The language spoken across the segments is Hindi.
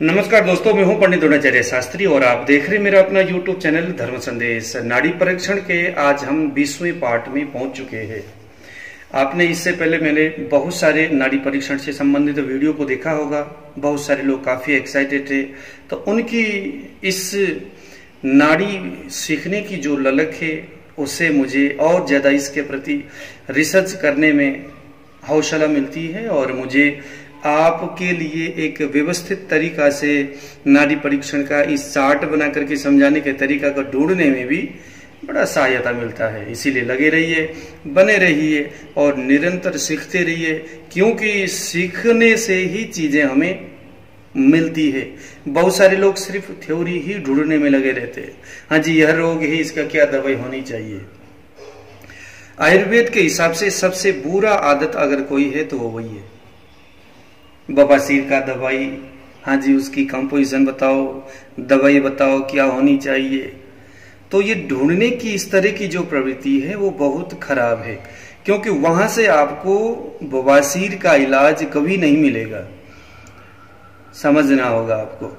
नमस्कार दोस्तों, मैं हूं पंडित द्रोणाचार्य शास्त्री और आप देख रहे हैं मेरा अपना YouTube चैनल धर्म संदेश। नाड़ी परीक्षण के आज हम 20वें पार्ट में पहुंच चुके हैं। आपने इससे पहले मैंने बहुत सारे नाड़ी परीक्षण से संबंधित वीडियो को देखा होगा। बहुत सारे लोग काफी एक्साइटेड थे, तो उनकी इस नाड़ी सीखने की जो ललक है उससे मुझे और ज्यादा इसके प्रति रिसर्च करने में हौसला मिलती है और मुझे आपके लिए एक व्यवस्थित तरीका से नाड़ी परीक्षण का इस चार्ट बना करके समझाने के तरीका को ढूंढने में भी बड़ा सहायता मिलता है। इसीलिए लगे रहिए, बने रहिए और निरंतर सीखते रहिए, क्योंकि सीखने से ही चीजें हमें मिलती है। बहुत सारे लोग सिर्फ थ्योरी ही ढूंढने में लगे रहते हैं। हाँ जी, यह रोग है, इसका क्या दवाई होनी चाहिए। आयुर्वेद के हिसाब से सबसे बुरा आदत अगर कोई है तो वो वही है, बवासीर का दवाई। हाँ जी, उसकी कंपोजिशन बताओ, दवाई बताओ क्या होनी चाहिए। तो ये ढूंढने की इस तरह की जो प्रवृत्ति है वो बहुत खराब है, क्योंकि वहां से आपको बवासीर का इलाज कभी नहीं मिलेगा। समझना होगा आपको,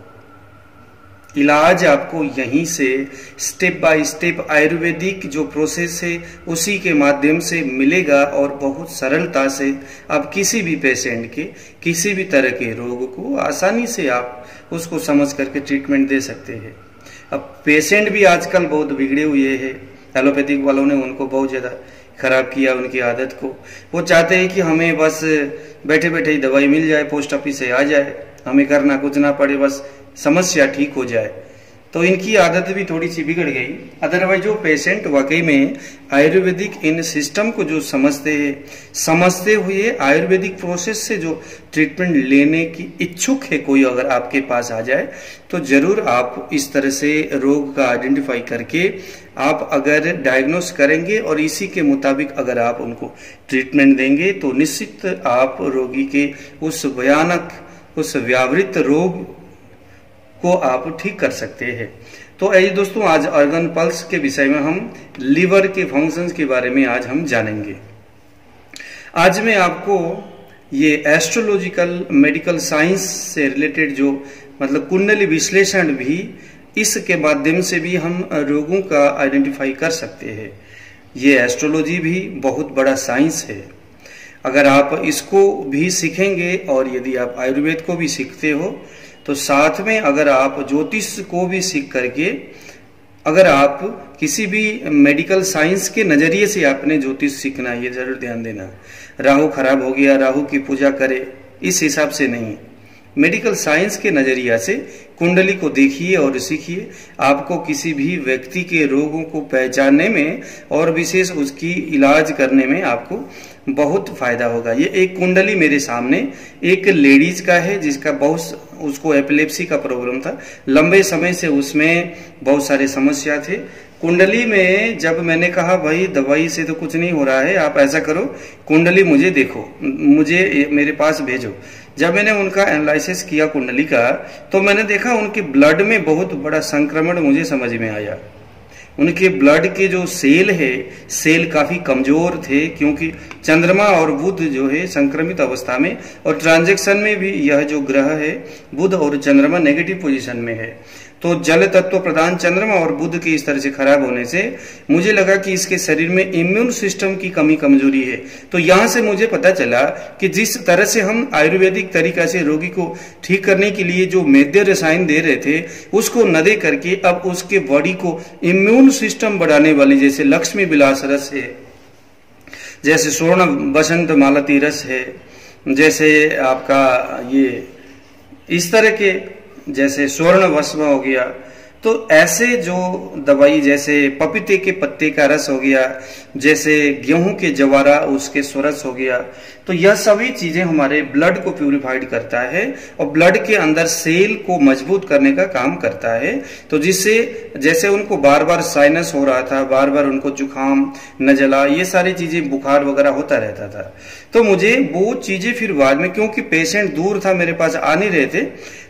इलाज आपको यहीं से स्टेप बाय स्टेप आयुर्वेदिक जो प्रोसेस है उसी के माध्यम से मिलेगा और बहुत सरलता से आप किसी भी पेशेंट के किसी भी तरह के रोग को आसानी से आप उसको समझ करके ट्रीटमेंट दे सकते हैं। अब पेशेंट भी आजकल बहुत बिगड़े हुए हैं। एलोपैथिक वालों ने उनको बहुत ज्यादा खराब किया, उनकी आदत को। वो चाहते हैं कि हमें बस बैठे बैठे ही दवाई मिल जाए, पोस्ट ऑफिस से आ जाए, हमें करना कुछ ना पड़े, बस समस्या ठीक हो जाए। तो इनकी आदत भी थोड़ी सी बिगड़ गई। अदरवाइज जो पेशेंट वाकई में आयुर्वेदिक इन सिस्टम को जो समझते हैं, समझते हुए आयुर्वेदिक प्रोसेस से जो ट्रीटमेंट लेने की इच्छुक है कोई अगर आपके पास आ जाए, तो जरूर आप इस तरह से रोग का आइडेंटिफाई करके आप अगर डायग्नोस करेंगे और इसी के मुताबिक अगर आप उनको ट्रीटमेंट देंगे तो निश्चित आप रोगी के उस भयानक, उस व्यावृत रोग को आप ठीक कर सकते हैं। तो आइए दोस्तों, आज ऑर्गन पल्स के विषय में हम लीवर के फंक्शंस के बारे में आज हम जानेंगे। आज मैं आपको ये एस्ट्रोलॉजिकल मेडिकल साइंस से रिलेटेड जो मतलब कुंडली विश्लेषण भी, इसके माध्यम से भी हम रोगों का आइडेंटिफाई कर सकते हैं। ये एस्ट्रोलॉजी भी बहुत बड़ा साइंस है। अगर आप इसको भी सीखेंगे और यदि आप आयुर्वेद को भी सीखते हो तो साथ में अगर आप ज्योतिष को भी सीख करके अगर आप किसी भी मेडिकल साइंस के नजरिए से आपने ज्योतिष सीखना, ये जरूर ध्यान देना। राहु खराब हो गया, राहु की पूजा करे, इस हिसाब से नहीं। मेडिकल साइंस के नजरिया से कुंडली को देखिए और सीखिए। आपको किसी भी व्यक्ति के रोगों को पहचानने में और विशेष उसकी इलाज करने में आपको बहुत फायदा होगा। ये एक कुंडली मेरे सामने एक लेडीज का है जिसका बहुत, उसको एपिलेप्सी का प्रॉब्लम था। लंबे समय से उसमें बहुत सारे समस्या थे। कुंडली में जब मैंने कहा भाई दवाई से तो कुछ नहीं हो रहा है, आप ऐसा करो कुंडली मुझे देखो, मुझे मेरे पास भेजो। जब मैंने उनका एनालिसिस किया कुंडली का, तो मैंने देखा उनके ब्लड में बहुत बड़ा संक्रमण मुझे समझ में आया। उनके ब्लड के जो सेल है, सेल काफी कमजोर थे, क्योंकि चंद्रमा और बुध जो है संक्रमित अवस्था में, और ट्रांजैक्शन में भी यह जो ग्रह है बुध और चंद्रमा नेगेटिव पोजीशन में है। तो जल तत्व प्रधान चंद्रमा और बुध के इस तरह से खराब होने से मुझे लगा कि इसके शरीर में इम्यून सिस्टम की कमी कमजोरी है। तो यहां से मुझे पता चला कि जिस तरह से हम आयुर्वेदिक तरीका से रोगी को ठीक करने के लिए जो मेद्य रसायन दे रहे थे, उसको न दे करके अब उसके बॉडी को इम्यून सिस्टम बढ़ाने वाली, जैसे लक्ष्मी विलास रस है, जैसे स्वर्ण बसंत मालती रस है, जैसे आपका ये इस तरह के, जैसे स्वर्ण भस्म हो गया, तो ऐसे जो दवाई, जैसे पपीते के पत्ते का रस हो गया, जैसे गेहूं के जवारा उसके स्वरस हो गया, तो यह सभी चीजें हमारे ब्लड को प्यूरिफाइड करता है और ब्लड के अंदर सेल को मजबूत करने का काम करता है। तो जिससे जैसे उनको बार बार साइनस हो रहा था, बार बार उनको जुकाम, नजला, ये सारी चीजें, बुखार वगैरह होता रहता था। तो मुझे वो चीजें फिर बाद में, क्योंकि पेशेंट दूर था, मेरे पास आ नहीं रहे थे,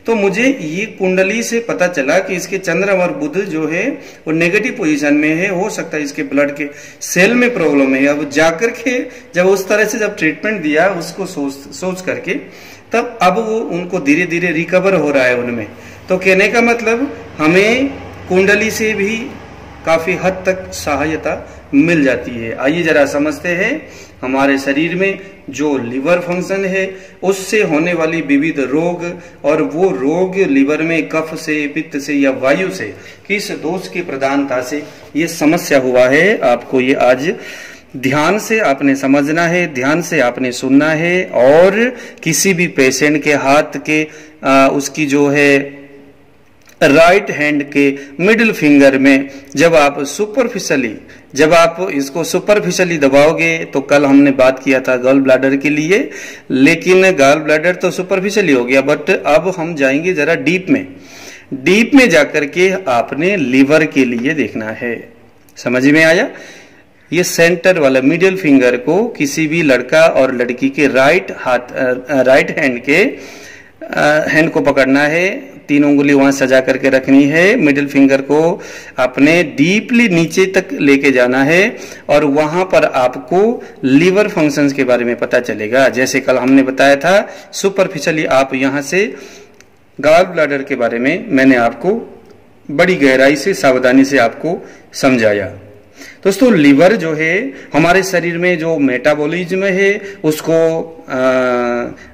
तो मुझे ये कुंडली से पता चला कि इसके चंद्रमा और बुध जो है वो नेगेटिव पोजीशन में है। हो सकता है इसके ब्लड के सेल में प्रॉब्लम है। अब जाकर के जब उस तरह से जब ट्रीटमेंट दिया, उसको सोच करके तब अब वो उनको धीरे धीरे रिकवर हो रहा है उनमें। तो कहने का मतलब हमें कुंडली से भी काफी हद तक सहायता मिल जाती है। आइए जरा समझते हैं हमारे शरीर में जो लिवर फंक्शन है उससे होने वाली विविध रोग, और वो रोग लिवर में कफ से, पित्त से या वायु से किस दोष की प्रधानता से ये समस्या हुआ है, आपको ये आज ध्यान से आपने समझना है, ध्यान से आपने सुनना है। और किसी भी पेशेंट के हाथ के उसकी जो है राइट हैंड के मिडिल फिंगर में जब आप इसको सुपरफिशियली दबाओगे, तो कल हमने बात किया था गॉल ब्लैडर के लिए, लेकिन गॉल ब्लैडर तो सुपरफिशियली हो गया, बट अब हम जाएंगे जरा डीप में जाकर के आपने लिवर के लिए देखना है। समझ में आया? ये सेंटर वाला मिडिल फिंगर को किसी भी लड़का और लड़की के राइट हैंड को पकड़ना है, 3 उंगली वहां सजा करके रखनी है, मिडिल फिंगर को अपने डीपली नीचे तक लेके जाना है, और वहां पर आपको लिवर फंक्शंस के बारे में पता चलेगा। जैसे कल हमने बताया था, सुपरफिशियली आप यहां से गॉल ब्लैडर के बारे में मैंने आपको बड़ी गहराई से, सावधानी से आपको समझाया। दोस्तों, लिवर जो है हमारे शरीर में जो मेटाबॉलिज्म है उसको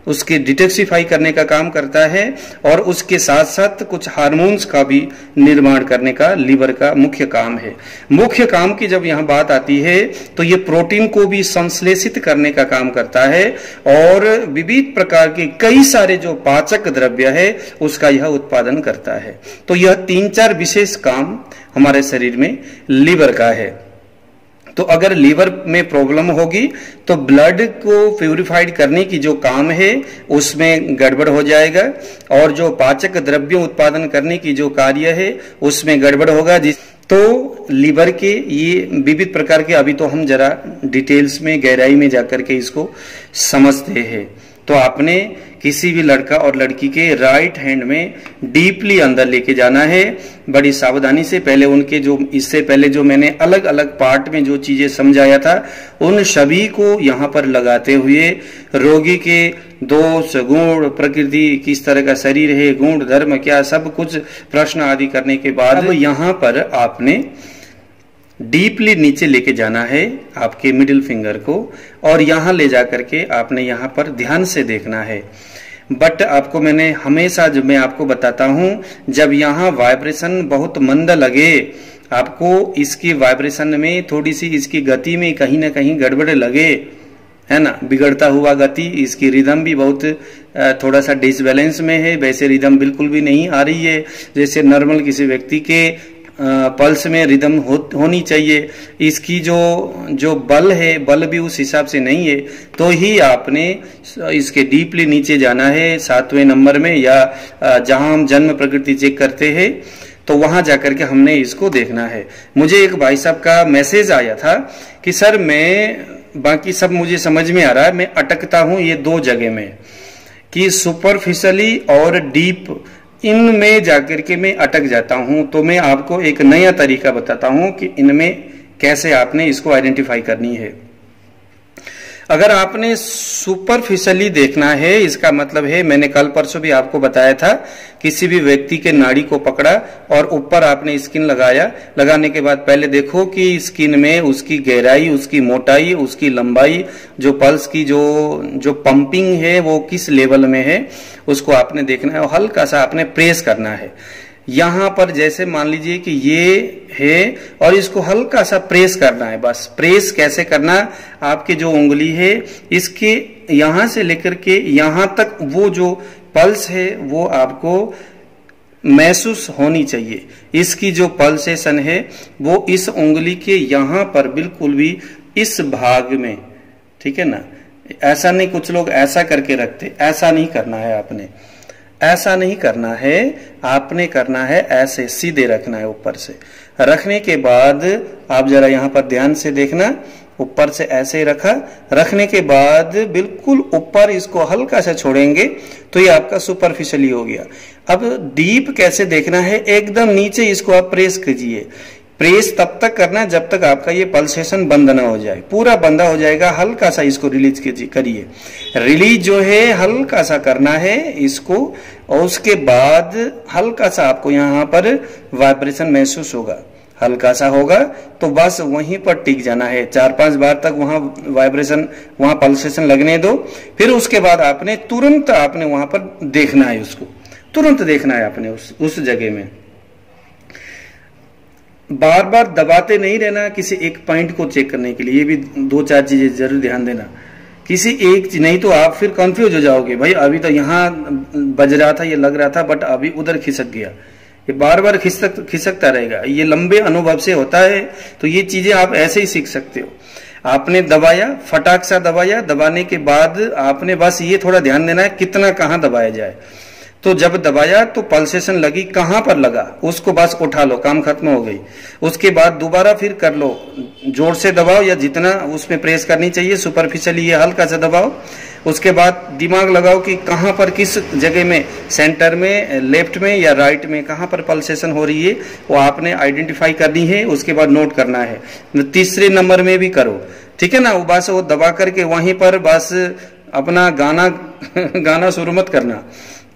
उसके डिटॉक्सिफाई करने का काम करता है, और उसके साथ साथ कुछ हार्मोन्स का भी निर्माण करने का लिवर का मुख्य काम है। मुख्य काम की जब यहाँ बात आती है तो ये प्रोटीन को भी संश्लेषित करने का काम करता है, और विविध प्रकार के कई सारे जो पाचक द्रव्य है उसका यह उत्पादन करता है। तो यह 3-4 विशेष काम हमारे शरीर में लिवर का है। तो अगर लिवर में प्रॉब्लम होगी तो ब्लड को प्यूरिफाइड करने की जो काम है उसमें गड़बड़ हो जाएगा, और जो पाचक द्रव्यों उत्पादन करने की जो कार्य है उसमें गड़बड़ होगा। तो लिवर के ये विविध प्रकार के, अभी तो हम जरा डिटेल्स में गहराई में जाकर के इसको समझते हैं। तो आपने किसी भी लड़का और लड़की के राइट हैंड में डीपली अंदर लेके जाना है, बड़ी सावधानी से। पहले उनके जो इससे पहले जो मैंने अलग अलग पार्ट में जो चीजें समझाया था उन सभी को यहाँ पर लगाते हुए रोगी के दोष, गुण, प्रकृति, किस तरह का शरीर है, गुण, धर्म क्या, सब कुछ प्रश्न आदि करने के बाद अब यहाँ पर आपने डीपली नीचे लेके जाना है आपके मिडिल फिंगर को, और यहां ले जाकर के आपने यहां पर ध्यान से देखना है। बट आपको मैंने हमेशा, जब मैं आपको बताता हूं, जब यहां वाइब्रेशन बहुत मंद लगे, आपको इसकी वाइब्रेशन में थोड़ी सी इसकी गति में कहीं ना कहीं गड़बड़ लगे, है ना, बिगड़ता हुआ गति, इसकी रिदम भी बहुत थोड़ा सा डिसबैलेंस में है, वैसे रिदम बिल्कुल भी नहीं आ रही है जैसे नॉर्मल किसी व्यक्ति के पल्स में रिदम होनी चाहिए, इसकी जो बल है, बल भी उस हिसाब से नहीं है, तो ही आपने इसके डीपली नीचे जाना है 7वें नंबर में, या जहां हम जन्म प्रकृति चेक करते हैं तो वहां जाकर के हमने इसको देखना है। मुझे एक भाई साहब का मैसेज आया था कि सर मैं, बाकी सब मुझे समझ में आ रहा है, मैं अटकता हूं ये 2 जगह में, कि सुपरफिशियली और डीप, इनमें जाकर के मैं अटक जाता हूं। तो मैं आपको एक नया तरीका बताता हूं कि इनमें कैसे आपने इसको आइडेंटिफाई करनी है। अगर आपने सुपरफिशियली देखना है, इसका मतलब है, मैंने कल परसों भी आपको बताया था, किसी भी व्यक्ति के नाड़ी को पकड़ा और ऊपर आपने स्किन लगाया, लगाने के बाद पहले देखो कि स्किन में उसकी गहराई, उसकी मोटाई, उसकी लंबाई, जो पल्स की जो पंपिंग है वो किस लेवल में है, उसको आपने देखना है, और हल्का सा आपने प्रेस करना है। यहां पर जैसे मान लीजिए कि ये है और इसको हल्का सा प्रेस करना है, बस। प्रेस कैसे करना, आपकी जो उंगली है इसके यहां से लेकर के यहां तक वो जो पल्स है वो आपको महसूस होनी चाहिए। इसकी जो पल्सेशन है वो इस उंगली के यहां पर बिल्कुल भी इस भाग में, ठीक है ना, ऐसा नहीं, कुछ लोग ऐसा करके रखते, ऐसा नहीं करना है आपने, ऐसा नहीं करना है, आपने करना है ऐसे सीधे रखना है। ऊपर से रखने के बाद आप जरा यहां पर ध्यान से देखना, ऊपर से ऐसे ही रखा, रखने के बाद बिल्कुल ऊपर इसको हल्का सा छोड़ेंगे तो ये आपका सुपरफिशियली हो गया। अब डीप कैसे देखना है, एकदम नीचे इसको आप प्रेस कीजिए, प्रेस तब तक करना जब तक आपका ये पल्सेशन बंद ना हो जाए। पूरा बंद हो जाएगा, हल्का सा इसको रिलीज करिए। रिलीज जो है हल्का सा करना है इसको, और उसके बाद हल्का सा आपको यहाँ पर वाइब्रेशन महसूस होगा, हल्का सा होगा तो बस वहीं पर टिक जाना है। 4-5 बार तक वहां वाइब्रेशन, वहां पल्सेशन लगने दो। फिर उसके बाद आपने तुरंत आपने वहां पर देखना है, उसको तुरंत देखना है आपने उस जगह में। बार बार दबाते नहीं रहना किसी एक पॉइंट को चेक करने के लिए। ये भी 2-4 चीजें जरूर ध्यान देना। किसी एक चीज, नहीं तो आप फिर कंफ्यूज हो जाओगे, भाई अभी तो यहाँ बज रहा था, ये लग रहा था, बट अभी उधर खिसक गया। ये बार बार खिसकता रहेगा। ये लंबे अनुभव से होता है, तो ये चीजें आप ऐसे ही सीख सकते हो। आपने दबाया, फटाक सा दबाया, दबाने के बाद आपने बस ये थोड़ा ध्यान देना है कितना कहाँ दबाया जाए। तो जब दबाया तो पल्सेशन लगी, कहां पर लगा उसको बस उठा लो, काम खत्म हो गई। उसके बाद दोबारा फिर कर लो, जोर से दबाओ या जितना उसमें प्रेस करनी चाहिए, सुपरफिशियली ये हल्का सा दबाओ। उसके बाद दिमाग लगाओ कि कहां पर, किस जगह में, सेंटर में, लेफ्ट में या राइट में, कहां पर पल्सेशन हो रही है वो आपने आइडेंटिफाई करनी है। उसके बाद नोट करना है। तीसरे नंबर में भी करो, ठीक है ना। वो बस वो दबा करके वहीं पर बस अपना गाना शुरू मत करना,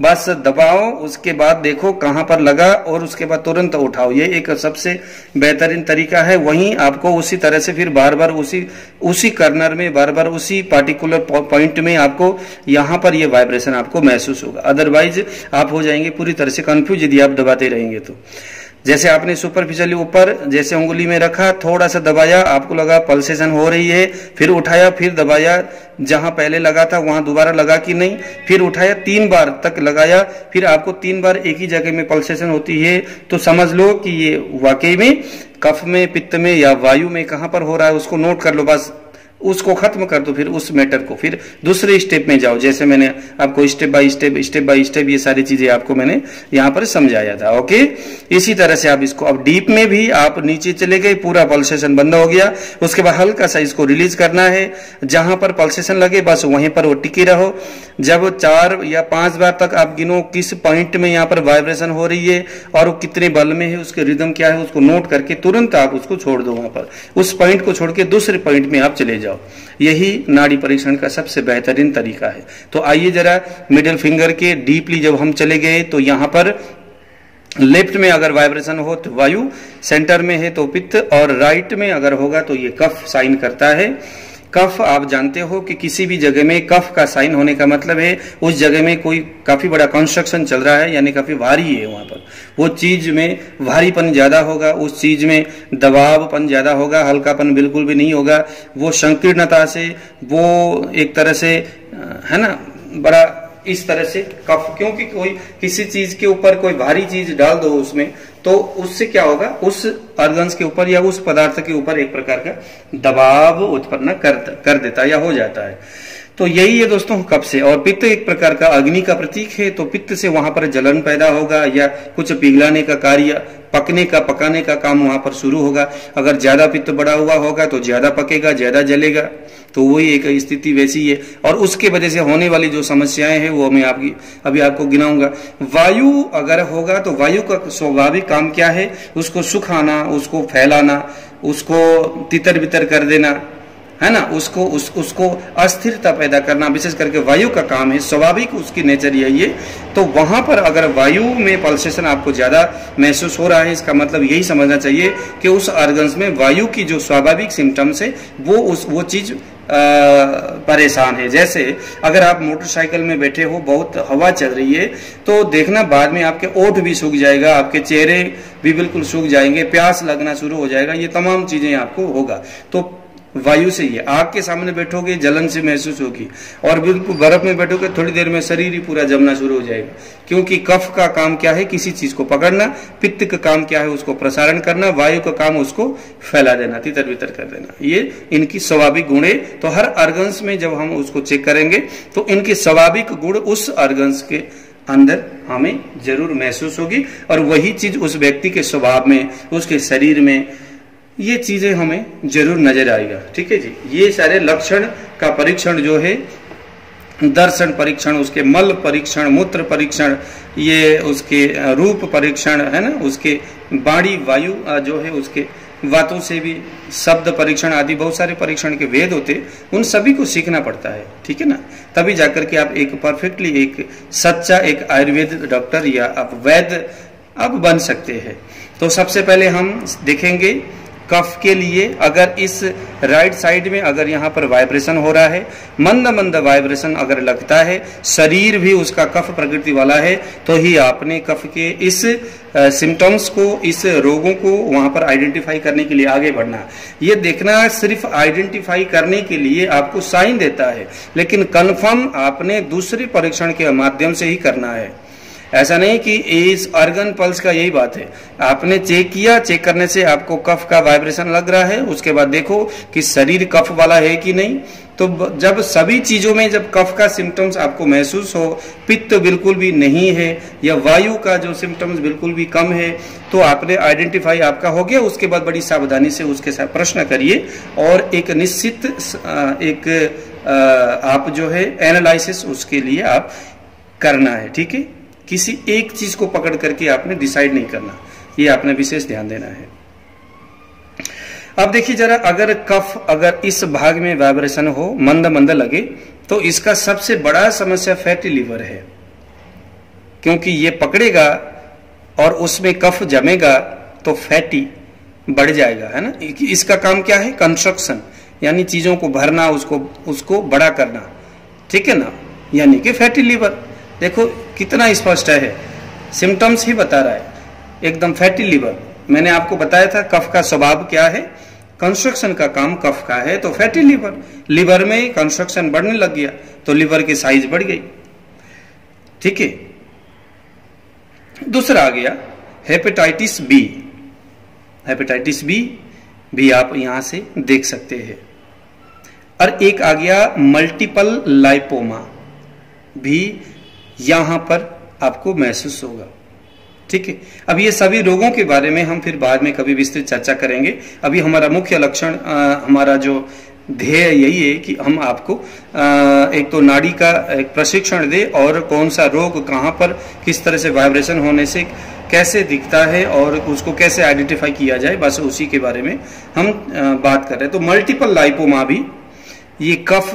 बस दबाओ। उसके बाद देखो कहां पर लगा और उसके बाद तुरंत उठाओ। ये एक सबसे बेहतरीन तरीका है। वहीं आपको उसी तरह से फिर बार बार उसी कर्नर में, बार बार उसी पार्टिकुलर पॉइंट में आपको यहाँ पर ये वाइब्रेशन आपको महसूस होगा। अदरवाइज आप हो जाएंगे पूरी तरह से कंफ्यूज यदि आप दबाते रहेंगे तो। जैसे आपने सुपरफिशियली ऊपर जैसे उंगली में रखा, थोड़ा सा दबाया, आपको लगा पल्सेशन हो रही है, फिर उठाया, फिर दबाया, जहां पहले लगा था वहां दोबारा लगा कि नहीं, फिर उठाया, 3 बार तक लगाया, फिर आपको 3 बार एक ही जगह में पल्सेशन होती है, तो समझ लो कि ये वाकई में कफ में, पित्त में या वायु में कहां पर हो रहा है उसको नोट कर लो, बस उसको खत्म कर दो। फिर उस मैटर को फिर दूसरे स्टेप में जाओ। जैसे मैंने आपको स्टेप बाय स्टेप ये सारी चीजें आपको मैंने यहाँ पर समझाया था। ओके, इसी तरह से आप इसको, अब डीप में भी आप नीचे चले गए, पूरा पल्सेशन बंद हो गया। उसके बाद हल्का सा इसको रिलीज करना है, जहां पर पल्सेशन लगे बस वहीं पर वो टिके रहो। जब 4 या 5 बार तक आप गिनो किस पॉइंट में यहाँ पर वाइब्रेशन हो रही है और वो कितने बल में है, उसके रिदम क्या है, उसको नोट करके तुरंत आप उसको छोड़ दो। वहां पर उस पॉइंट को छोड़ के दूसरे पॉइंट में आप चले जाओ। यही नाड़ी परीक्षण का सबसे बेहतरीन तरीका है। तो आइए जरा मिडिल फिंगर के डीपली जब हम चले गए तो यहां पर लेफ्ट में अगर वाइब्रेशन हो तो वायु, सेंटर में है तो पित्त, और राइट में अगर होगा तो ये कफ साइन करता है। कफ आप जानते हो कि किसी भी जगह में कफ का साइन होने का मतलब है उस जगह में कोई काफी बड़ा कंस्ट्रक्शन चल रहा है, यानी काफी भारी है। वहां पर वो चीज में भारीपन ज्यादा होगा, उस चीज में दबावपन ज्यादा होगा, हल्कापन बिल्कुल भी नहीं होगा। वो संकीर्णता से, वो एक तरह से है ना, बड़ा इस तरह से कफ, क्योंकि कोई किसी चीज के ऊपर कोई भारी चीज डाल दो उसमें, तो उससे क्या होगा, उस ऑर्गन्स के ऊपर या उस पदार्थ के ऊपर एक प्रकार का दबाव उत्पन्न कर देता है या हो जाता है। तो यही है दोस्तों कफ से। और पित्त एक प्रकार का अग्नि का प्रतीक है, तो पित्त से वहां पर जलन पैदा होगा या कुछ पिघलाने का कार्य, पकाने का काम वहां पर शुरू होगा। अगर ज्यादा पित्त बढ़ा हुआ होगा तो ज्यादा पकेगा, ज्यादा जलेगा, तो वही एक स्थिति वैसी है। और उसके वजह से होने वाली जो समस्याएं हैं वो मैं अभी आपको गिनाऊंगा। वायु अगर होगा तो वायु का स्वाभाविक काम क्या है, उसको सुखाना, उसको फैलाना, उसको तितर बितर कर देना, है ना, उसको अस्थिरता पैदा करना, विशेष करके वायु का काम है, स्वाभाविक उसकी नेचर यही है। तो वहां पर अगर वायु में पल्सेशन आपको ज्यादा महसूस हो रहा है, इसका मतलब यही समझना चाहिए कि उस ऑर्गन्स में वायु की जो स्वाभाविक सिम्टम्स है वो चीज परेशान है। जैसे अगर आप मोटरसाइकिल में बैठे हो, बहुत हवा चल रही है, तो देखना बाद में आपके ओठ भी सूख जाएगा, आपके चेहरे भी बिल्कुल सूख जाएंगे, प्यास लगना शुरू हो जाएगा, ये तमाम चीजें आपको होगा। तो वायु से ही, आग के सामने बैठोगे जलन से महसूस होगी, और बिल्कुल बर्फ में बैठोगे थोड़ी देर में शरीर ही पूरा जमना शुरू हो जाएगा। क्योंकि कफ का काम क्या है, किसी चीज को पकड़ना, पित्त का काम क्या है, उसको प्रसारण करना, वायु का काम उसको फैला देना, तितर बितर कर देना। ये इनकी स्वाभाविक गुण है। तो हर ऑर्गन्स में जब हम उसको चेक करेंगे तो इनके स्वाभाविक गुण उस ऑर्गन्स के अंदर हमें जरूर महसूस होगी, और वही चीज उस व्यक्ति के स्वभाव में, उसके शरीर में, ये चीजें हमें जरूर नजर आएगा। ठीक है जी, ये सारे लक्षण का परीक्षण जो है दर्शन परीक्षण, उसके मल परीक्षण, मूत्र परीक्षण, ये उसके रूप परीक्षण है ना, उसके वाणी वायु जो है उसके बातों से भी शब्द परीक्षण आदि बहुत सारे परीक्षण के वेद होते, उन सभी को सीखना पड़ता है, ठीक है ना। तभी जाकर के आप एक परफेक्टली एक सच्चा एक आयुर्वेद डॉक्टर या आप वैद्य आप बन सकते हैं। तो सबसे पहले हम देखेंगे कफ के लिए, अगर इस राइट साइड में अगर यहाँ पर वाइब्रेशन हो रहा है, मंद मंद वाइब्रेशन अगर लगता है, शरीर भी उसका कफ प्रकृति वाला है, तो ही आपने कफ के इस सिम्टम्स को, इस रोगों को वहां पर आइडेंटिफाई करने के लिए आगे बढ़ना। ये देखना सिर्फ आइडेंटिफाई करने के लिए आपको साइन देता है, लेकिन कन्फर्म आपने दूसरे परीक्षण के माध्यम से ही करना है। ऐसा नहीं कि इस ऑर्गन पल्स का यही बात है, आपने चेक किया, चेक करने से आपको कफ का वाइब्रेशन लग रहा है, उसके बाद देखो कि शरीर कफ वाला है कि नहीं। तो जब सभी चीजों में जब कफ का सिम्टम्स आपको महसूस हो, पित्त बिल्कुल भी नहीं है या वायु का जो सिम्टम्स बिल्कुल भी कम है, तो आपने आइडेंटिफाई आपका हो गया। उसके बाद बड़ी सावधानी से उसके साथ प्रश्न करिए और एक निश्चित एक आप जो है एनालिसिस उसके लिए आप करना है, ठीक है। किसी एक चीज को पकड़ करके आपने डिसाइड नहीं करना, ये आपने विशेष ध्यान देना है। अब देखिए जरा, अगर कफ अगर इस भाग में वाइब्रेशन हो, मंद मंद लगे, तो इसका सबसे बड़ा समस्या फैटी लीवर है, क्योंकि ये पकड़ेगा और उसमें कफ जमेगा तो फैटी बढ़ जाएगा, है ना। इसका काम क्या है? कंस्ट्रक्शन, यानी चीजों को भरना, उसको बड़ा करना, ठीक है ना, यानी कि फैटी लीवर। देखो कितना स्पष्ट है, सिम्टम्स ही बता रहा है, एकदम फैटी लीवर। मैंने आपको बताया था कफ का स्वभाव क्या है, कंस्ट्रक्शन का काम कफ का है, तो फैटी लीवर, लिवर में कंस्ट्रक्शन बढ़ने लग गया तो लिवर की साइज बढ़ गई, ठीक है। दूसरा आ गया हेपेटाइटिस बी। हेपेटाइटिस बी भी आप यहां से देख सकते हैं। और एक आ गया मल्टीपल लाइपोमा, भी यहां पर आपको महसूस होगा, ठीक है। अब ये सभी रोगों के बारे में हम फिर बाद में कभी विस्तृत चर्चा करेंगे। अभी हमारा मुख्य लक्षण, हमारा जो ध्येय यही है कि हम आपको एक तो नाड़ी का एक प्रशिक्षण दे और कौन सा रोग कहां पर किस तरह से वाइब्रेशन होने से कैसे दिखता है और उसको कैसे आइडेंटिफाई किया जाए, बस उसी के बारे में हम बात कर रहे हैं। तो मल्टीपल लाइपोमा भी ये कफ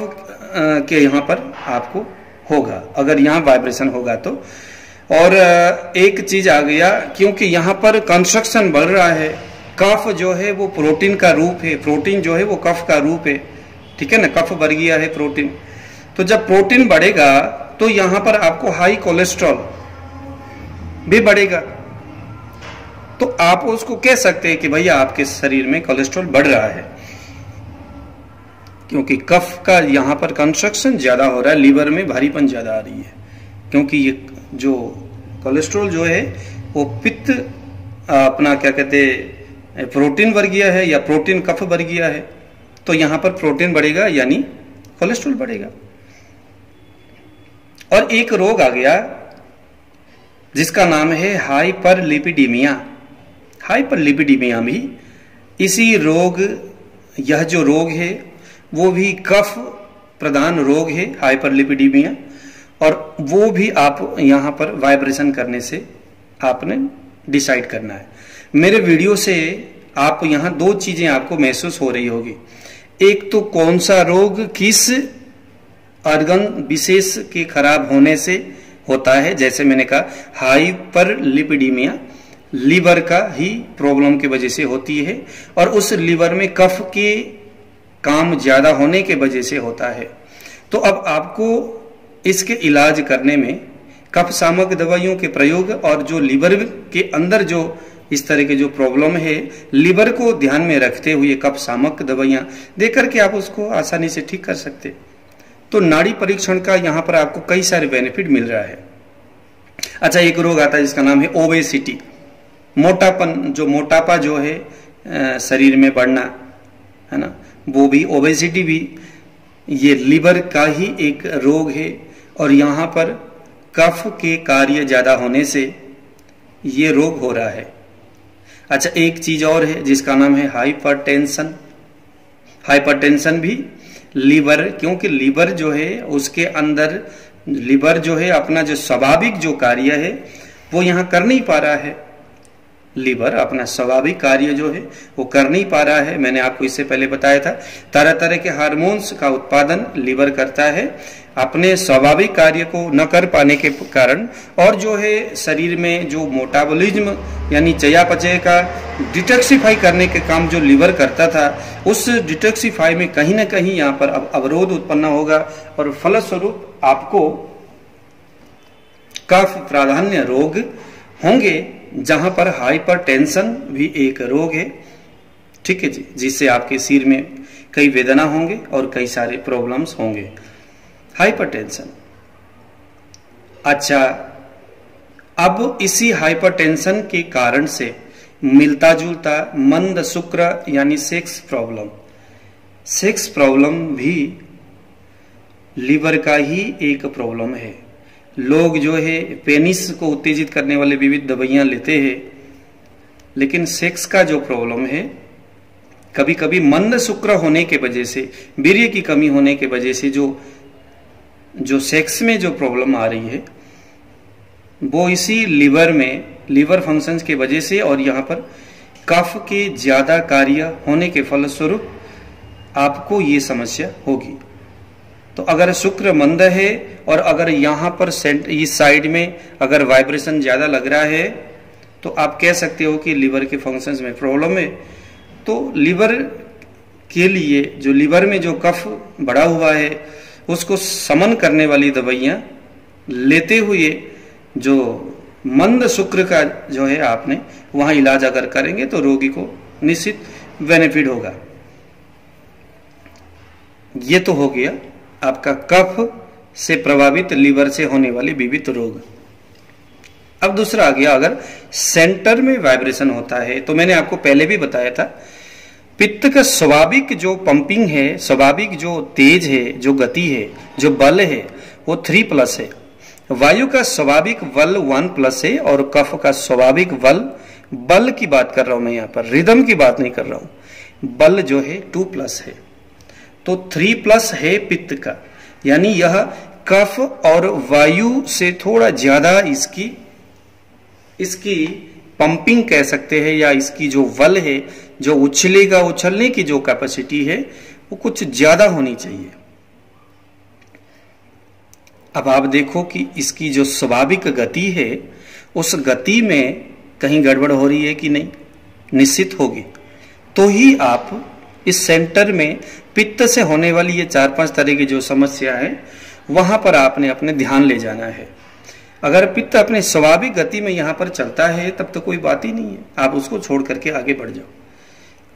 के यहाँ पर आपको होगा, अगर यहाँ वाइब्रेशन होगा तो। और एक चीज आ गया, क्योंकि यहाँ पर कंस्ट्रक्शन बढ़ रहा है, कफ जो है वो प्रोटीन का रूप है, प्रोटीन जो है वो कफ का रूप है, ठीक है ना, कफ बढ़ गया है प्रोटीन। तो जब प्रोटीन बढ़ेगा तो यहाँ पर आपको हाई कोलेस्ट्रॉल भी बढ़ेगा, तो आप उसको कह सकते हैं कि भैया आपके शरीर में कोलेस्ट्रॉल बढ़ रहा है, क्योंकि कफ का यहाँ पर कंस्ट्रक्शन ज्यादा हो रहा है, लीवर में भारीपन ज्यादा आ रही है, क्योंकि ये जो कोलेस्ट्रॉल जो है वो पित्त अपना क्या कहते हैं प्रोटीन वर्गीय है या प्रोटीन कफ वर्गीय है, तो यहाँ पर प्रोटीन बढ़ेगा यानी कोलेस्ट्रॉल बढ़ेगा। और एक रोग आ गया जिसका नाम है हाइपरलिपिडीमिया। हाइपरलिपिडीमिया भी इसी रोग, यह जो रोग है वो भी कफ प्रधान रोग है, हाइपरलिपिडीमिया, और वो भी आप यहां पर वाइब्रेशन करने से आपने डिसाइड करना है। मेरे वीडियो से आप यहां दो चीजें आपको महसूस हो रही होगी, एक तो कौन सा रोग किस ऑर्गन विशेष के खराब होने से होता है, जैसे मैंने कहा हाइपरलिपिडीमिया लीवर का ही प्रॉब्लम की वजह से होती है, और उस लीवर में कफ के काम ज्यादा होने के वजह से होता है। तो अब आपको इसके इलाज करने में कफ सामक दवाइयों के प्रयोग और जो लीवर के अंदर जो इस तरह के जो प्रॉब्लम है, लीवर को ध्यान में रखते हुए कफ सामक दवाइयां देकर के आप उसको आसानी से ठीक कर सकते। तो नाड़ी परीक्षण का यहाँ पर आपको कई सारे बेनिफिट मिल रहा है। अच्छा, एक रोग आता है जिसका नाम है ओबेसिटी, मोटापन, जो मोटापा जो है शरीर में बढ़ना, है ना, वो भी ओबेसिटी भी ये लीवर का ही एक रोग है, और यहाँ पर कफ के कार्य ज्यादा होने से ये रोग हो रहा है। अच्छा, एक चीज और है जिसका नाम है हाइपरटेंशन। हाइपरटेंशन भी लीवर, क्योंकि लीवर जो है उसके अंदर लीवर जो है अपना जो स्वाभाविक जो कार्य है वो यहाँ कर नहीं पा रहा है। लीवर अपना स्वाभाविक कार्य जो है वो कर नहीं पा रहा है। मैंने आपको इससे पहले बताया था, तरह तरह के हार्मोन्स का उत्पादन लीवर करता है अपने स्वाभाविक कार्य को न कर पाने के कारण। और जो है शरीर में जो मेटाबॉलिज्म यानी चयापचय का डिटॉक्सिफाई करने के काम जो लीवर करता था, उस डिटॉक्सिफाई में कहीं ना कहीं यहाँ पर अब अवरोध उत्पन्न होगा और फलस्वरूप आपको कफ प्राधान्य रोग होंगे, जहां पर हाइपरटेंशन भी एक रोग है। ठीक है जी, जिससे आपके सिर में कई वेदना होंगे और कई सारे प्रॉब्लम्स होंगे। हाइपरटेंशन। अच्छा, अब इसी हाइपरटेंशन के कारण से मिलता जुलता मंद शुक्र यानी सेक्स प्रॉब्लम भी लीवर का ही एक प्रॉब्लम है। लोग जो है पेनिस को उत्तेजित करने वाले विविध दवाइयां लेते हैं, लेकिन सेक्स का जो प्रॉब्लम है, कभी कभी मंद शुक्र होने के वजह से, वीर्य की कमी होने के वजह से जो सेक्स में जो प्रॉब्लम आ रही है, वो इसी लीवर फंक्शंस के वजह से और यहाँ पर कफ के ज्यादा कार्य होने के फलस्वरूप आपको ये समस्या होगी। तो अगर शुक्र मंद है और अगर यहाँ पर इस साइड में अगर वाइब्रेशन ज्यादा लग रहा है, तो आप कह सकते हो कि लीवर के फंक्शंस में प्रॉब्लम है। तो लीवर के लिए जो लीवर में जो कफ बढ़ा हुआ है उसको समन करने वाली दवाइयां लेते हुए जो मंद शुक्र का जो है आपने वहां इलाज अगर करेंगे तो रोगी को निश्चित बेनिफिट होगा। ये तो हो गया आपका कफ से प्रभावित लीवर से होने वाले विविध रोग। अब दूसरा आ गया, अगर सेंटर में वाइब्रेशन होता है, तो मैंने आपको पहले भी बताया था, पित्त का स्वाभाविक जो पंपिंग है, स्वाभाविक जो तेज है, जो गति है, जो बल है, वो 3+ है। वायु का स्वाभाविक बल 1+ है और कफ का स्वाभाविक बल की बात कर रहा हूं मैं, यहां पर रिदम की बात नहीं कर रहा हूं, बल जो है 2+ है। तो 3+ है पित्त का, यानी यह कफ और वायु से थोड़ा ज्यादा इसकी पंपिंग कह सकते हैं, या इसकी जो बल है, जो उछलने की जो कैपेसिटी है, वो कुछ ज्यादा होनी चाहिए। अब आप देखो कि इसकी जो स्वाभाविक गति है, उस गति में कहीं गड़बड़ हो रही है कि नहीं, निश्चित होगी। तो ही आप इस सेंटर में पित्त से होने वाली ये 4-5 तरह की जो समस्या है, वहां पर आपने अपने ध्यान ले जाना है। अगर पित्त अपने स्वाभाविक गति में यहां पर चलता है, तब तो कोई बात ही नहीं है, आप उसको छोड़ करके आगे बढ़ जाओ।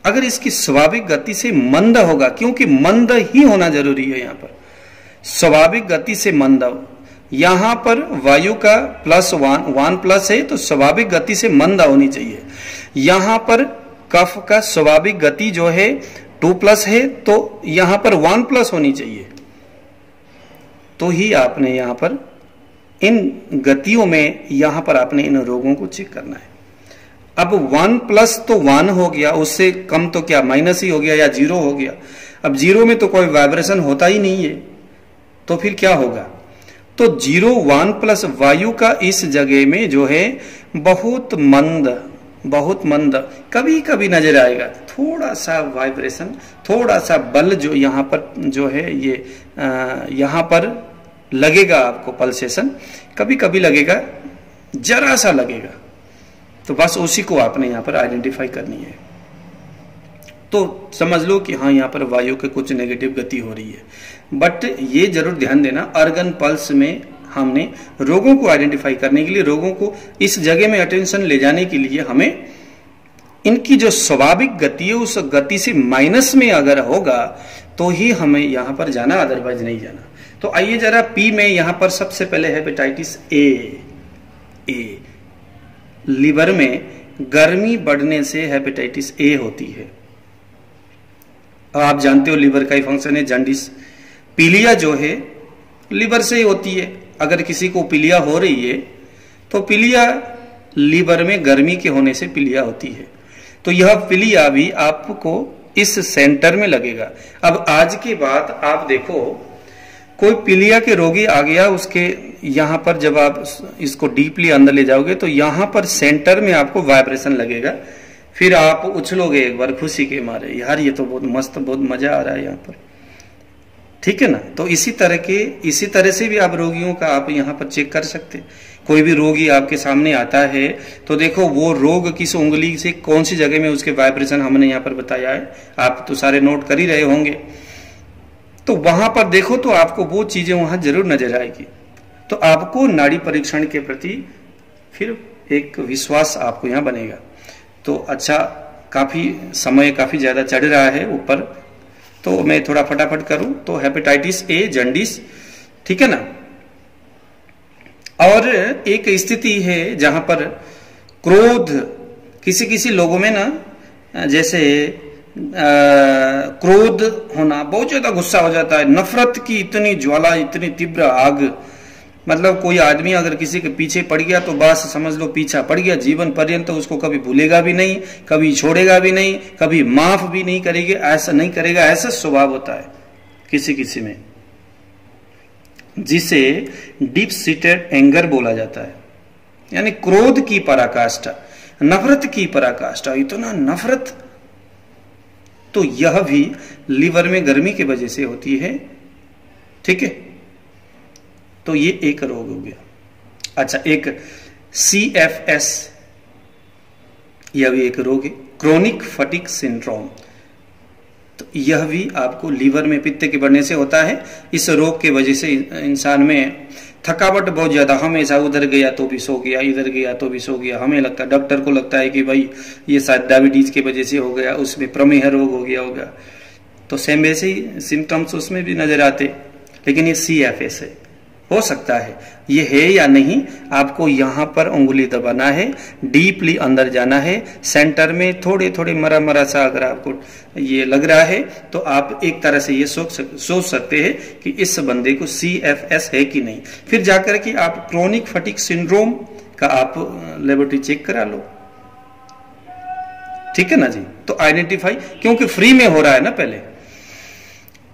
अगर इसकी स्वाभाविक गति से मंद होगा, क्योंकि मंद ही होना जरूरी है यहां पर, स्वाभाविक गति से मंद, यहां पर वायु का +1 है, तो स्वाभाविक गति से मंद होनी चाहिए। यहां पर कफ का स्वाभाविक गति जो है 2+ है, तो यहां पर 1+ होनी चाहिए। तो ही आपने यहां पर इन गतियों में यहां पर आपने इन रोगों को चेक करना है। अब 1+ तो 1 हो गया, उससे कम तो क्या माइनस ही हो गया या 0 हो गया। अब 0 में तो कोई वाइब्रेशन होता ही नहीं है, तो फिर क्या होगा? तो 0, 1+ वायु का इस जगह में जो है बहुत मंद कभी कभी नजर आएगा, थोड़ा सा वाइब्रेशन, थोड़ा सा बल जो यहाँ पर जो है ये यहाँ पर लगेगा आपको, पल्सेशन कभी कभी लगेगा, जरा सा लगेगा। तो बस उसी को आपने यहाँ पर आइडेंटिफाई करनी है। तो समझ लो कि हाँ, यहाँ पर वायु के कुछ नेगेटिव गति हो रही है। बट ये जरूर ध्यान देना, अर्गन पल्स में हमने रोगों को आइडेंटिफाई करने के लिए, रोगों को इस जगह में अटेंशन ले जाने के लिए हमें इनकी जो स्वाभाविक गति है उस गति से माइनस में अगर होगा तो ही हमें यहां पर जाना, अदरवाइज नहीं जाना। तो आइए जरा पी में यहां पर सबसे पहले हेपेटाइटिस ए। लीवर में गर्मी बढ़ने से हेपेटाइटिस ए होती है। आप जानते हो लीवर का ही फंक्शन है जॉन्डिस। पीलिया जो है लीवर से ही होती है। अगर किसी को पीलिया हो रही है तो पीलिया लीवर में गर्मी के होने से पीलिया होती है। तो यह पीलिया भी आपको इस सेंटर में लगेगा। अब आज के बाद आप देखो, कोई पीलिया के रोगी आ गया, उसके यहां पर जब आप इसको डीपली अंदर ले जाओगे तो यहां पर सेंटर में आपको वाइब्रेशन लगेगा, फिर आप उछलोगे एक बार खुशी के मारे, यार ये तो बहुत मस्त, बहुत मजा आ रहा है यहाँ पर, ठीक है ना। तो इसी तरह से भी आप रोगियों का आप यहाँ पर चेक कर सकते हैं। कोई भी रोगी आपके सामने आता है तो देखो वो रोग किस उंगली से कौन सी जगह में उसके वाइब्रेशन हमने यहाँ पर बताया है, आप तो सारे नोट कर ही रहे होंगे। तो वहां पर देखो तो आपको वो चीजें वहां जरूर नजर आएगी। तो आपको नाड़ी परीक्षण के प्रति फिर एक विश्वास आपको यहाँ बनेगा। तो अच्छा, काफी समय काफी ज्यादा चढ़ रहा है ऊपर, तो मैं थोड़ा फटाफट करूं। तो हेपेटाइटिस ए, जॉन्डिस, ठीक है ना। और एक स्थिति है जहां पर क्रोध, किसी लोगों में ना जैसे क्रोध होना, बहुत ज्यादा गुस्सा हो जाता है, नफरत की इतनी ज्वाला, इतनी तीव्र आग, मतलब कोई आदमी अगर किसी के पीछे पड़ गया तो बस समझ लो पीछा पड़ गया, जीवन पर्यंत उसको कभी भूलेगा भी नहीं, कभी छोड़ेगा भी नहीं, कभी माफ भी नहीं करेगा, ऐसा नहीं करेगा, ऐसा स्वभाव होता है किसी में, जिसे डीप सीटेड एंगर बोला जाता है, यानी क्रोध की पराकाष्ठा, नफरत की पराकाष्ठा, इतना नफरत। तो यह भी लीवर में गर्मी की वजह से होती है, ठीक है। तो ये एक रोग हो गया। अच्छा, एक CFS, यह भी एक रोग है, क्रोनिक फटीग सिंड्रोम। तो यह भी आपको लीवर में पित्त के बढ़ने से होता है। इस रोग के वजह से इंसान में थकावट बहुत ज्यादा, हमेशा उधर गया तो भी सो गया, इधर गया तो भी सो गया, हमें लगता है, डॉक्टर को लगता है कि भाई ये शायद डायबिटीज की वजह से हो गया, उसमें प्रमेह रोग हो गया होगा। तो सेम वैसे ही सिम्टम्स उसमें भी नजर आते, लेकिन ये CFS है। हो सकता है ये है या नहीं, आपको यहां पर उंगली दबाना है, डीपली अंदर जाना है, सेंटर में थोड़े थोड़े मरा सा अगर आपको ये लग रहा है तो आप एक तरह से ये सोच सकते हैं कि इस बंदे को CFS है कि नहीं। फिर जाकर के आप क्रोनिक फटीग सिंड्रोम का आप लेबोरेटरी चेक करा लो, ठीक है ना जी। तो आइडेंटिफाई, क्योंकि फ्री में हो रहा है ना पहले।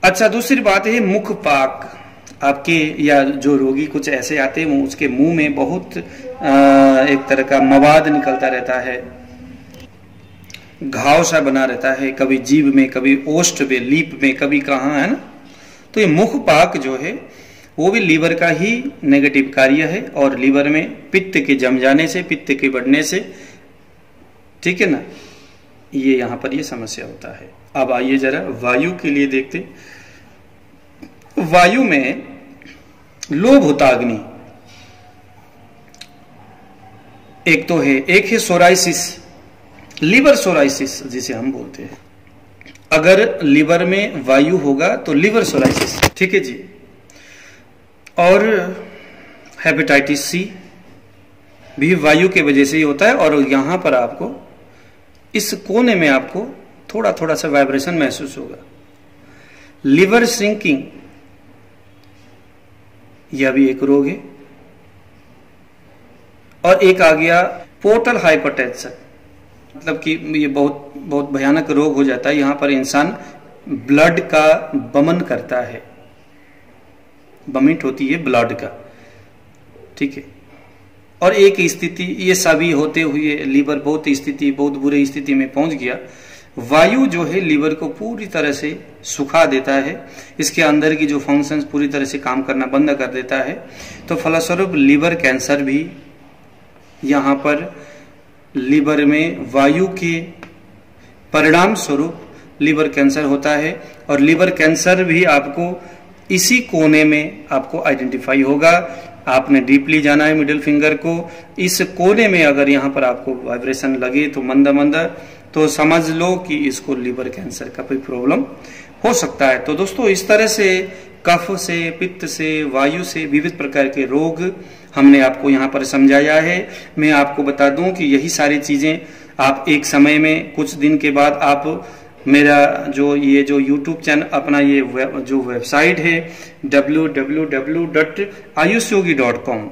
अच्छा, दूसरी बात है मुखपाक। आपके या जो रोगी कुछ ऐसे आते हैं, उसके मुंह में बहुत एक तरह का मवाद निकलता रहता है, घाव सा बना रहता है, कभी जीभ में, कभी ओष्ठ में, लीप में, कभी कहाँ, है ना। तो ये मुखपाक जो है वो भी लीवर का ही नेगेटिव कार्य है, और लीवर में पित्त के जम जाने से, पित्त के बढ़ने से, ठीक है ना, ये यहां पर ये समस्या होता है। अब आइए जरा वायु के लिए देखते। वायु में लोभहुताग्नि एक तो है, एक है सोराइसिस, लीवर सोराइसिस जिसे हम बोलते हैं। अगर लीवर में वायु होगा तो लीवर सोराइसिस, ठीक है जी। और हेपेटाइटिस C भी वायु के वजह से ही होता है, और यहां पर आपको इस कोने में आपको थोड़ा थोड़ा सा वाइब्रेशन महसूस होगा। लिवर श्रिंकिंग, यह भी एक रोग है। और एक आ गया पोर्टल हाइपरटेंशन, मतलब कि ये बहुत बहुत भयानक रोग हो जाता है। यहां पर इंसान ब्लड का बमन करता है, बमिट होती है ब्लड का, ठीक है। और एक स्थिति, ये सभी होते हुए लीवर बहुत बुरी स्थिति में पहुंच गया। वायु जो है लीवर को पूरी तरह से सुखा देता है, इसके अंदर की जो फंक्शंस पूरी तरह से काम करना बंद कर देता है। तो फलस्वरूप लीवर कैंसर भी, यहाँ पर लीवर में वायु के परिणाम स्वरूप लीवर कैंसर होता है। और लीवर कैंसर भी आपको इसी कोने में आपको आइडेंटिफाई होगा। आपने डीपली जाना है मिडिल फिंगर को, इस कोने में अगर यहाँ पर आपको वाइब्रेशन लगे तो मंदा मंदा, तो समझ लो कि इसको लीवर कैंसर का कोई प्रॉब्लम हो सकता है। तो दोस्तों, इस तरह से कफ से, पित्त से, वायु से विविध प्रकार के रोग हमने आपको यहाँ पर समझाया है। मैं आपको बता दूं कि यही सारी चीजें आप एक समय में, कुछ दिन के बाद आप मेरा जो YouTube चैनल, अपना ये जो वेबसाइट है www.ayushyogi.com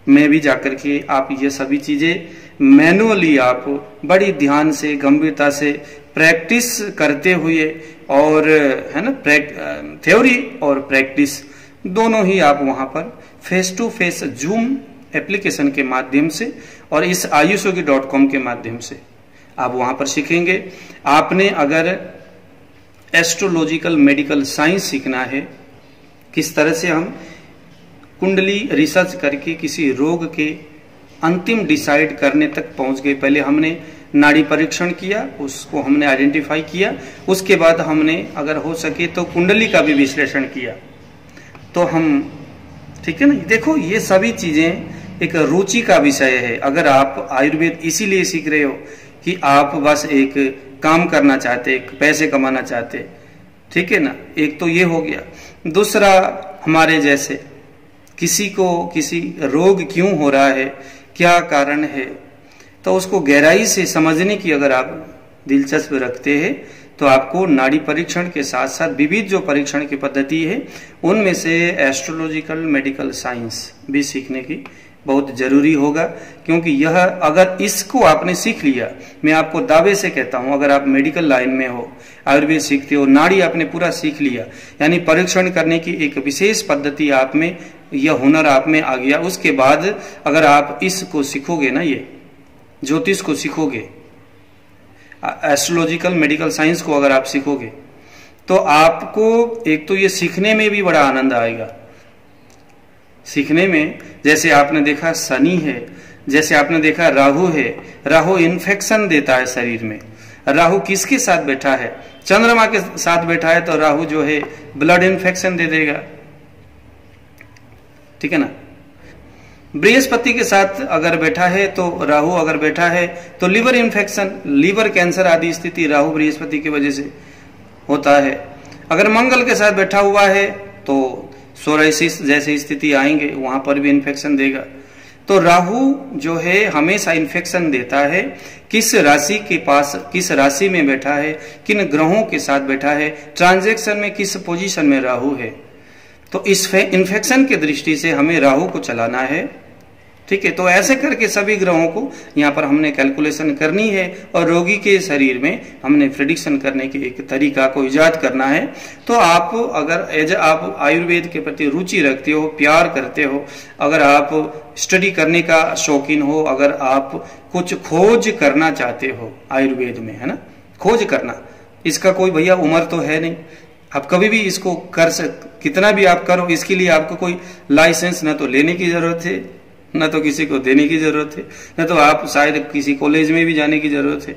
में भी जाकर के आप ये सभी चीजें मैनुअली आप बड़ी ध्यान से गंभीरता से प्रैक्टिस करते हुए, और है ना, थ्योरी और प्रैक्टिस दोनों ही आप वहां पर face to face Zoom application के माध्यम से और इस ayushyogi.com के माध्यम से आप वहां पर सीखेंगे। आपने अगर एस्ट्रोलॉजिकल मेडिकल साइंस सीखना है, किस तरह से हम कुंडली रिसर्च करके किसी रोग के अंतिम डिसाइड करने तक पहुंच गए। पहले हमने नाड़ी परीक्षण किया, उसको हमने आइडेंटिफाई किया, उसके बाद हमने अगर हो सके तो कुंडली का भी विश्लेषण किया, तो हम, ठीक है ना। देखो ये सभी चीजें एक रुचि का विषय है। अगर आप आयुर्वेद इसीलिए सीख रहे हो कि आप बस एक काम करना चाहते, पैसे कमाना चाहते, ठीक है ना, एक तो ये हो गया। दूसरा, हमारे जैसे किसी को किसी रोग क्यों हो रहा है, क्या कारण है, तो उसको गहराई से समझने की अगर आप दिलचस्पी रखते हैं तो आपको नाड़ी परीक्षण के साथ साथ विविध जो परीक्षण की पद्धति है उनमें से एस्ट्रोलॉजिकल मेडिकल साइंस भी सीखने की बहुत जरूरी होगा। क्योंकि यह, अगर इसको आपने सीख लिया, मैं आपको दावे से कहता हूं, अगर आप मेडिकल लाइन में हो, आयुर्वेद सीखते हो, नाड़ी आपने पूरा सीख लिया, यानी परीक्षण करने की एक विशेष पद्धति आप में, यह हुनर आप में आ गया, उसके बाद अगर आप इसको सीखोगे ना, ये ज्योतिष को सीखोगे, एस्ट्रोलॉजिकल मेडिकल साइंस को अगर आप सीखोगे, तो आपको एक तो ये सीखने में भी बड़ा आनंद आएगा। सीखने में, जैसे आपने देखा शनि है, जैसे आपने देखा राहु है, राहु इन्फेक्शन देता है शरीर में। राहु किसके साथ बैठा है? चंद्रमा के साथ बैठा है, तो राहु जो है ब्लड इन्फेक्शन दे देगा, ठीक है ना। बृहस्पति के साथ अगर बैठा है, तो राहु अगर बैठा है तो लिवर इन्फेक्शन, लिवर कैंसर आदि स्थिति राहु बृहस्पति की वजह से होता है। अगर मंगल के साथ बैठा हुआ है तो सोराइसिस जैसी स्थिति आएंगे, वहां पर भी इन्फेक्शन देगा। तो राहु जो है हमेशा इन्फेक्शन देता है। किस राशि के पास, किस राशि में बैठा है, किन ग्रहों के साथ बैठा है, ट्रांजैक्शन में किस पोजीशन में राहु है, तो इस इन्फेक्शन की दृष्टि से हमें राहु को चलाना है, ठीक है। तो ऐसे करके सभी ग्रहों को यहाँ पर हमने कैलकुलेशन करनी है और रोगी के शरीर में हमने प्रेडिक्शन करने के एक तरीका को इजाद करना है। तो आप अगर आप आयुर्वेद के प्रति रुचि रखते हो, प्यार करते हो, अगर आप स्टडी करने का शौकीन हो, अगर आप कुछ खोज करना चाहते हो आयुर्वेद में, है ना, खोज करना, इसका कोई भैया उम्र तो है नहीं, आप कभी भी इसको कर कितना भी आप करो, इसके लिए आपको कोई लाइसेंस न तो लेने की जरूरत है, न तो किसी को देने की जरूरत है, न तो आप शायद किसी कॉलेज में भी जाने की जरूरत है।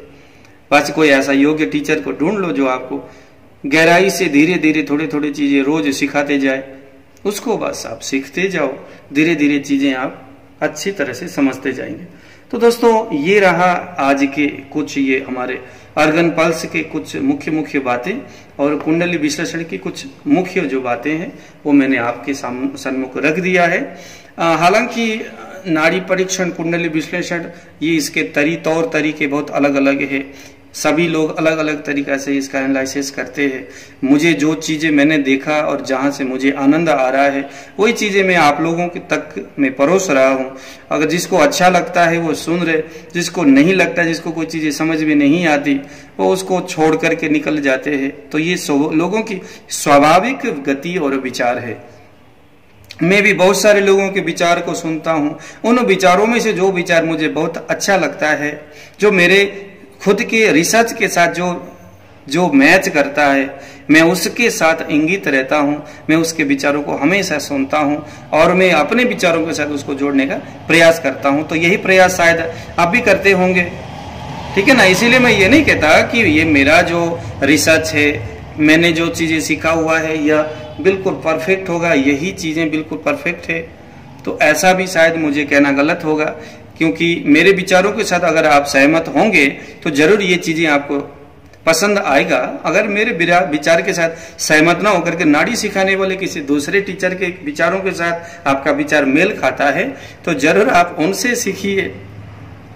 बस कोई ऐसा योग्य टीचर को ढूंढ लो जो आपको गहराई से धीरे धीरे थोड़े थोड़े चीजें रोज सिखाते जाए, उसको बस आप सीखते जाओ, धीरे धीरे चीजें आप अच्छी तरह से समझते जाएंगे। तो दोस्तों, ये रहा आज के कुछ, ये हमारे अर्गन पल्स के कुछ मुख्य बातें और कुंडली विश्लेषण की कुछ मुख्य जो बातें हैं वो मैंने आपके सम्मुख रख दिया है। हालांकि नाड़ी परीक्षण, कुंडली विश्लेषण, ये इसके तौर तरीके बहुत अलग अलग है। सभी लोग अलग अलग तरीका से इसका एनालिसिस करते हैं। मुझे जो चीजें मैंने देखा और जहां से मुझे आनंद आ रहा है वही चीजें मैं आप लोगों के तक में परोस रहा हूं। अगर जिसको अच्छा लगता है वो सुन रहे, जिसको नहीं लगता, जिसको कोई चीजें समझ में नहीं आती, वो उसको छोड़ करके निकल जाते हैं। तो ये लोगों की स्वाभाविक गति और विचार है। मैं भी बहुत सारे लोगों के विचार को सुनता हूं, उन विचारों में से जो विचार मुझे बहुत अच्छा लगता है, जो मेरे खुद के रिसर्च के साथ जो मैच करता है, मैं उसके साथ इंगित रहता हूं, मैं उसके विचारों को हमेशा सुनता हूं और मैं अपने विचारों के साथ उसको जोड़ने का प्रयास करता हूं। तो यही प्रयास शायद आप भी करते होंगे, ठीक है ना। इसीलिए मैं ये नहीं कहता कि ये मेरा जो रिसर्च है, मैंने जो चीजें सीखा हुआ है, यह बिल्कुल परफेक्ट होगा, यही चीजें बिल्कुल परफेक्ट है। तो ऐसा भी शायद मुझे कहना गलत होगा, क्योंकि मेरे विचारों के साथ अगर आप सहमत होंगे तो जरूर ये चीजें आपको पसंद आएगा। अगर मेरे विचार के साथ सहमत ना होकर के नाड़ी सिखाने वाले किसी दूसरे टीचर के विचारों के साथ आपका विचार मेल खाता है तो जरूर आप उनसे सीखिए,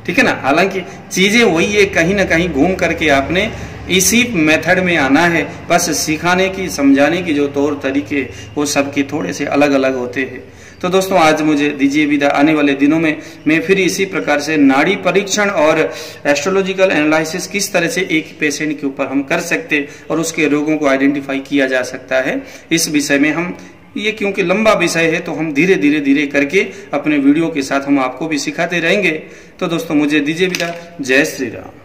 ठीक है ना। हालांकि चीजें वही है, कहीं ना कहीं घूम करके आपने इसी मेथड में आना है। बस सिखाने की, समझाने की जो तौर तरीके वो सबके थोड़े से अलग अलग होते हैं। तो दोस्तों आज मुझे दीजिए विदा। आने वाले दिनों में मैं फिर इसी प्रकार से नाड़ी परीक्षण और एस्ट्रोलॉजिकल एनालिसिस किस तरह से एक पेशेंट के ऊपर हम कर सकते और उसके रोगों को आइडेंटिफाई किया जा सकता है, इस विषय में हम, ये क्योंकि लंबा विषय है तो हम धीरे धीरे करके अपने वीडियो के साथ हम आपको भी सिखाते रहेंगे। तो दोस्तों मुझे दीजिए विदा। जय श्री राम।